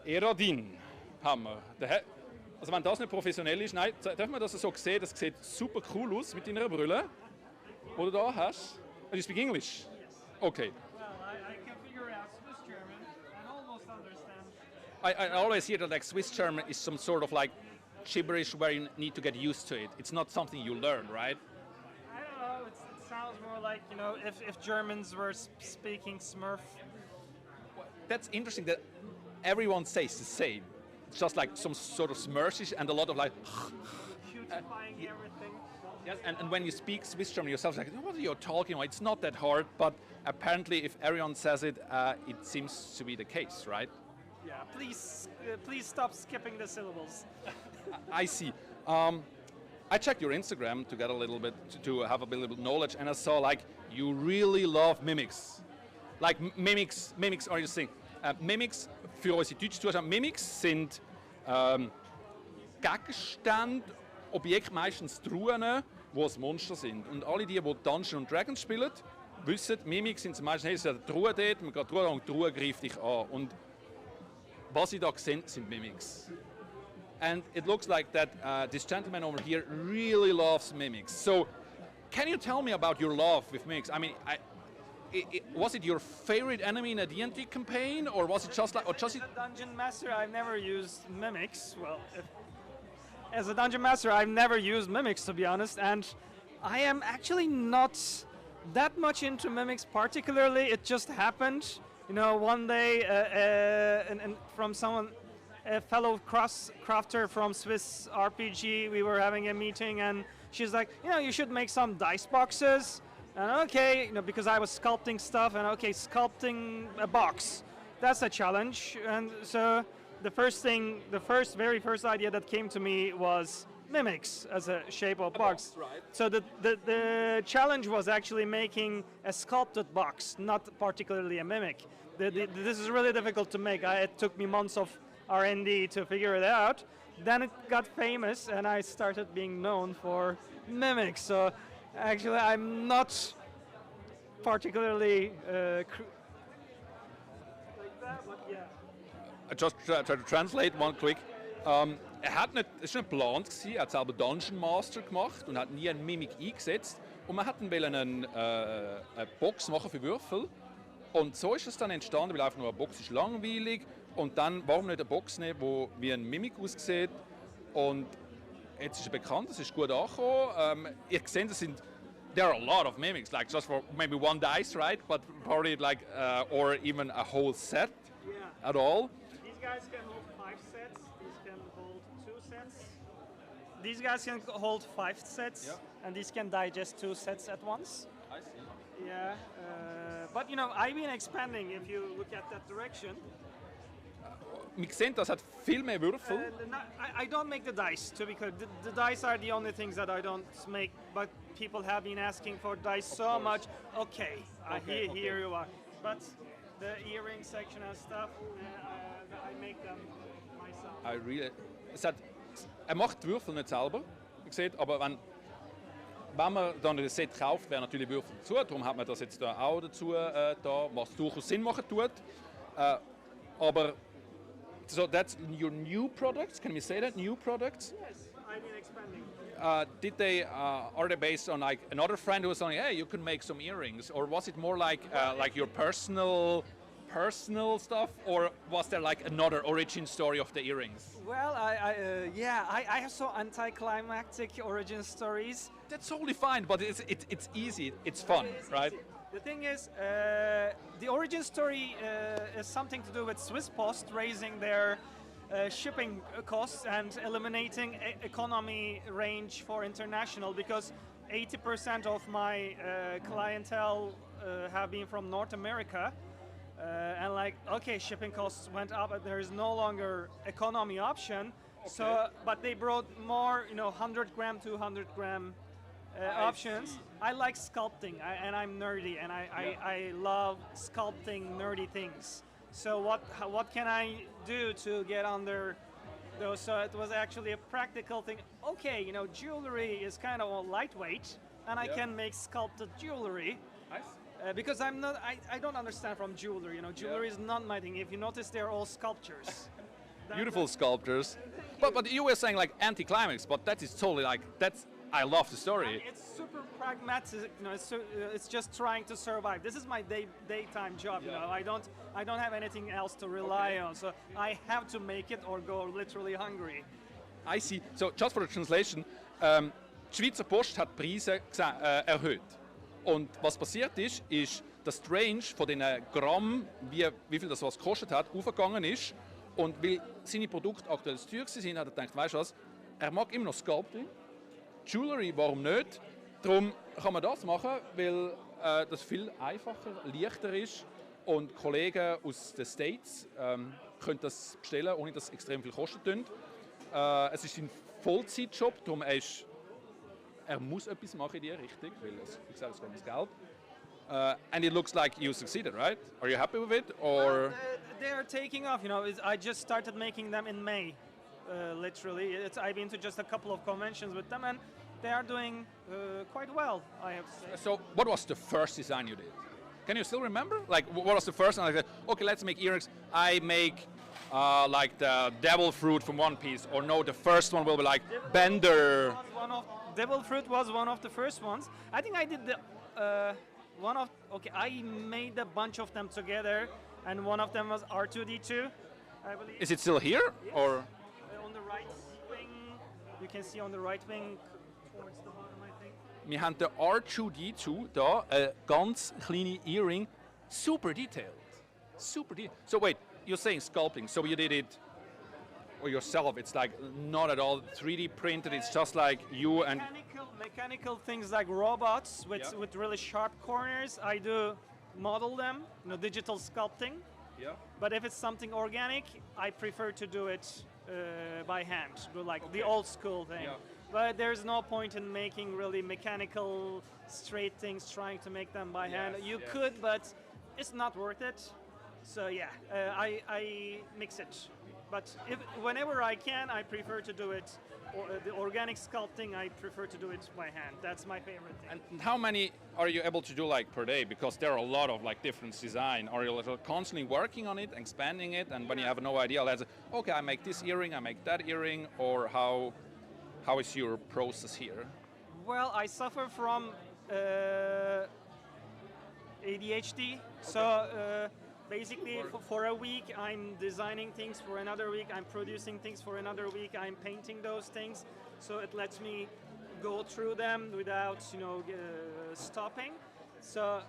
Eradin haben wir. Also wenn das nicht professionell ist, nein, darf man das so sehen? Das sieht super cool aus mit deiner Brille, die du da hast. Do you speak English? Okay. Well, I can figure out Swiss German and almost understand. I always hear that like Swiss German is some sort of like gibberish where you need to get used to it. It's not something you learn, right? I don't know. It sounds more like, you know, if Germans were speaking Smurf. That's interesting that everyone says the same. It's just like some sort of Smurfish and a lot of like. Beautifying everything. Yes, and when you speak Swiss German yourself, like, what are you talking about? It's not that hard, but apparently if everyone says it, it seems to be the case, right? Yeah, please stop skipping the syllables. I see. I checked your Instagram to get a little bit, to have a little bit knowledge, and I saw like you really love mimics. Like mimics are you saying? Mimics, für unsere deutschen Zuschauer, Mimics sind Gegenstände, Objekte, meistens Truhen, die ein Monster sind. Und alle die Dungeons & Dragons spielen, wissen, Mimics sind zum Beispiel, hey, es ist eine Truhe dort, man geht Truhe und die Truhe greift dich an. Und was ich da sehe, sind Mimics. And it looks like that this gentleman over here really loves mimics. So, can you tell me about your love with mimics? I mean, was it your favorite enemy in a D&D campaign, or was it just like, or just as a dungeon master, I've never used mimics. Well, as a dungeon master, I've never used mimics, to be honest, and I am actually not that much into mimics particularly. It just happened, you know, one day, and from someone. A fellow crafter from Swiss RPG, we were having a meeting, and she's like, you know, you should make some dice boxes. And okay, you know, because I was sculpting stuff, and okay, sculpting a box, that's a challenge. And so the very first idea that came to me was mimics as a shape of box. Right. So the challenge was actually making a sculpted box, not particularly a mimic. This is really difficult to make. It took me months of R&D to figure it out. Then it got famous, and I started being known for mimics. So actually, I'm not particularly like that, but yeah. I just try to translate one quick. Es war nicht geplant, er hat selber Dungeon Master gemacht und hat nie eine Mimik eingesetzt. Und man hat dann eine Box machen für Würfel. Und so ist es dann entstanden, weil einfach nur eine Box ist langweilig. Und dann, warum nicht eine Box nehmen, die wie ein Mimik aussieht. Und jetzt ist es bekannt, es ist gut angekommen. Ich sehe, there are a lot of mimics, like just for maybe one dice, right? But probably like, or even a whole set at all. These guys can hold 5 sets, these can hold 2 sets. These guys can hold 5 sets, and these can digest 2 sets at once. I see. Yeah, but you know, I've been expanding if you look at that direction. Wir sehen, das hat viel mehr Würfel. I don't make the dice, to be clear. The dice are the only things that I don't make, but people have been asking for dice so much. Okay, here you are. But the earring section and stuff, I make them myself. Macht die Würfel nicht selber, seht, aber wenn man dann ein Set kauft, wären natürlich Würfel dazu. Darum hat man das jetzt da auch dazu, was durchaus Sinn machen tut. Aber so that's your new products. Can we say that new products? Yes, I've been expanding. Are they based on like another friend who was saying, hey, you can make some earrings, or was it more like your personal stuff, or was there like another origin story of the earrings? Well, I have so anticlimactic origin stories. That's totally fine, but it's easy, it's fun, right? Easy. The thing is, the origin story is something to do with Swiss Post raising their shipping costs and eliminating economy range for international, because 80% of my clientele have been from North America. And like, okay, shipping costs went up, but there is no longer economy option. Okay. So, but they brought more, you know, 100 gram, 200 gram options. I like sculpting, and I'm nerdy, and I love sculpting nerdy things. So what can I do to get under those? So it was actually a practical thing. Okay, you know, jewelry is kind of lightweight, and I can make sculpted jewelry. Nice. Because I don't understand from jewelry. You know, jewelry is not my thing. If you notice, they're all sculptures. Beautiful sculptures. But you were saying like anticlimax, but that is totally like that's. I love the story. It's super pragmatic. You know, it's just trying to survive. This is my daytime job. You know, I don't have anything else to rely on. So I have to make it or go literally hungry. I see. So just for the translation, die Schweizer Post hat die Preise erhöht. Und was passiert ist, dass die Range von den Gramm, wie viel das was gekostet hat, aufgegangen ist. Und weil seine Produkte aktuell zu teuer waren, hat er gedacht, weißt du was, er mag immer noch Sculpting. Jewelry, warum nicht? Darum kann man das machen, weil das viel einfacher, leichter ist und Kollegen aus den States können das bestellen, ohne dass es extrem viel kostet. Es ist ein Vollzeitjob, darum er muss etwas machen in diese Richtung, weil wie gesagt, es geht ums Geld. And it looks like you succeeded, right? Are you happy with it, or? They are taking off. You know, I just started making them in May. Literally, I've been to just a couple of conventions with them, and they are doing quite well, I have to say. So, what was the first design you did? Can you still remember? Like, what was the first one? Like, okay, let's make earrings. I make like the devil fruit from One Piece, or no, the first one will be like Bender. Devil fruit was one of the first ones. I think I did the I made a bunch of them together, and one of them was R2D2, I believe. Is it still here, yes. Or? On the right wing, you can see on the right wing towards the bottom, I think. Wir haben den R2D2 da, ein ganz kleine Earring, super detailed. Super detailed. So wait, you're saying sculpting, so you did it or yourself, it's like not at all 3D printed, it's just like you and... Mechanical things like robots with really sharp corners, I do model them, you know, digital sculpting. Yeah. But if it's something organic, I prefer to do it by hand, do like the old school thing. Yeah. But there's no point in making really mechanical, straight things, trying to make them by hand. You could, but it's not worth it. So yeah, I mix it. But whenever I can, I prefer to do it. The organic sculpting, I prefer to do it by hand. That's my favorite thing. And how many are you able to do like per day? Because there are a lot of like different design. Are you constantly working on it, expanding it, and when you have no idea, let's say, okay, I make this earring, I make that earring, or how is your process here? Well, I suffer from ADHD, so basically for a week I'm designing things, for another week I'm producing things, for another week I'm painting those things, so it lets me go through them without, you know, stopping. So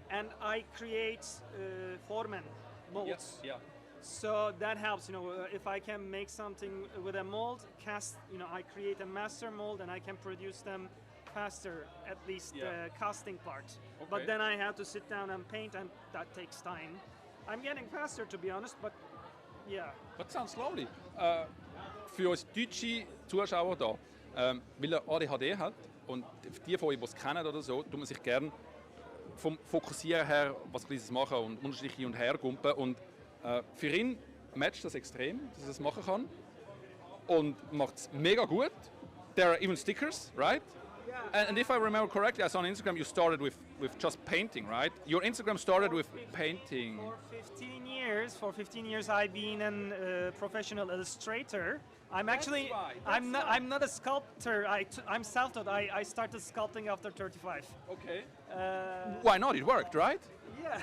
and I create formen, molds. Yes. Yeah. So that helps, you know, if I can make something with a mold, I create a master mold and I can produce them faster, at least the casting part. Okay. But then I have to sit down and paint, and that takes time. I'm getting faster, to be honest, but yeah. But sounds lovely. Für uns deutsche Zuschauer da, weil er ADHD hat und die von euch, die es kennen oder so, tut man sich gerne vom Fokussieren her was Kleines machen und unterschiedlich hin und her gumpen. Und für ihn matcht das extrem, dass er das machen kann. Und macht es mega gut. There are even stickers, right? Yeah. And if I remember correctly, I saw on Instagram you started with just painting, right? Your Instagram started with painting. For 15 years, I've been a professional illustrator. I'm not a sculptor. I'm self-taught. I started sculpting after 35. Okay. Why not? It worked, right? Yeah.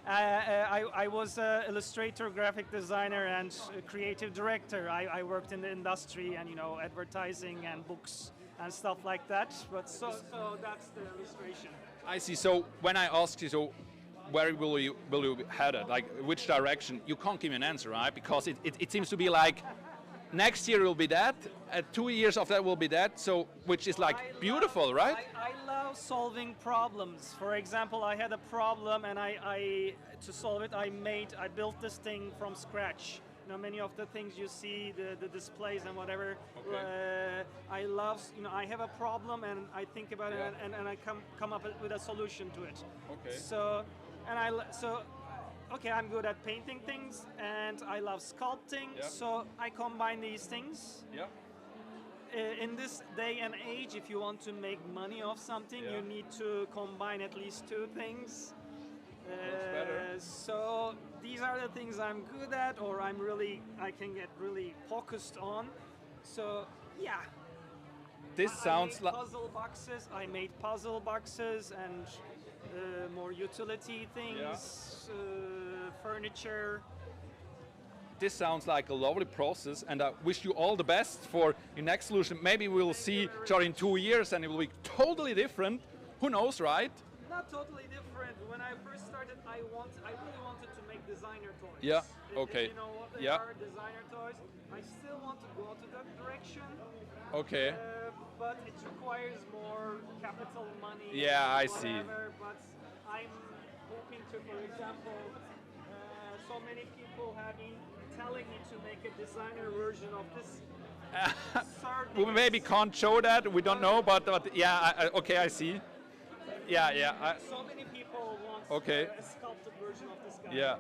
I was an illustrator, graphic designer, and a creative director. I worked in the industry and, you know, advertising and books and stuff like that. But so that's the illustration. I see. So when I asked you, so where will you head it? Like which direction? You can't give me an answer, right? Because it seems to be like next year will be that, 2 years after that will be that. So which is like beautiful, right? I love solving problems. For example, I had a problem, and to solve it, I built this thing from scratch. You know, many of the things you see, the displays and whatever. Okay. I love, you know, I have a problem and I think about it, and I come up with a solution to it. Okay. Okay, I'm good at painting things and I love sculpting. Yeah. So I combine these things. Yeah. In this day and age, if you want to make money off something, you need to combine at least two things. So these are the things I'm good at, or I can get really focused on. So yeah. This sounds like I made puzzle boxes and more utility things, furniture. this sounds like a lovely process, and I wish you all the best for your next solution. Maybe we'll see each other in 2 years and it will be totally different. Who knows, right? Not totally different. When I first started, I really wanted to make designer toys. Yeah. Okay. If you know what they Yeah. are, designer toys. I still want to go to that direction. Okay. But it requires more capital money. Yeah, I whatever, see. But I'm hoping to, for example, so many people have been telling me to make a designer version of this. We maybe can't show that. We don't know, but yeah. Okay, I see. Yeah. So many people want Okay. a sculpted version of this guy. Yeah.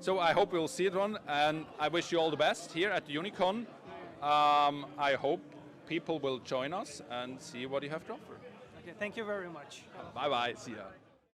So I hope we'll see it one, and I wish you all the best here at the Unicon. I hope people will join us and see what you have to offer. Okay, thank you very much. Bye bye. See ya.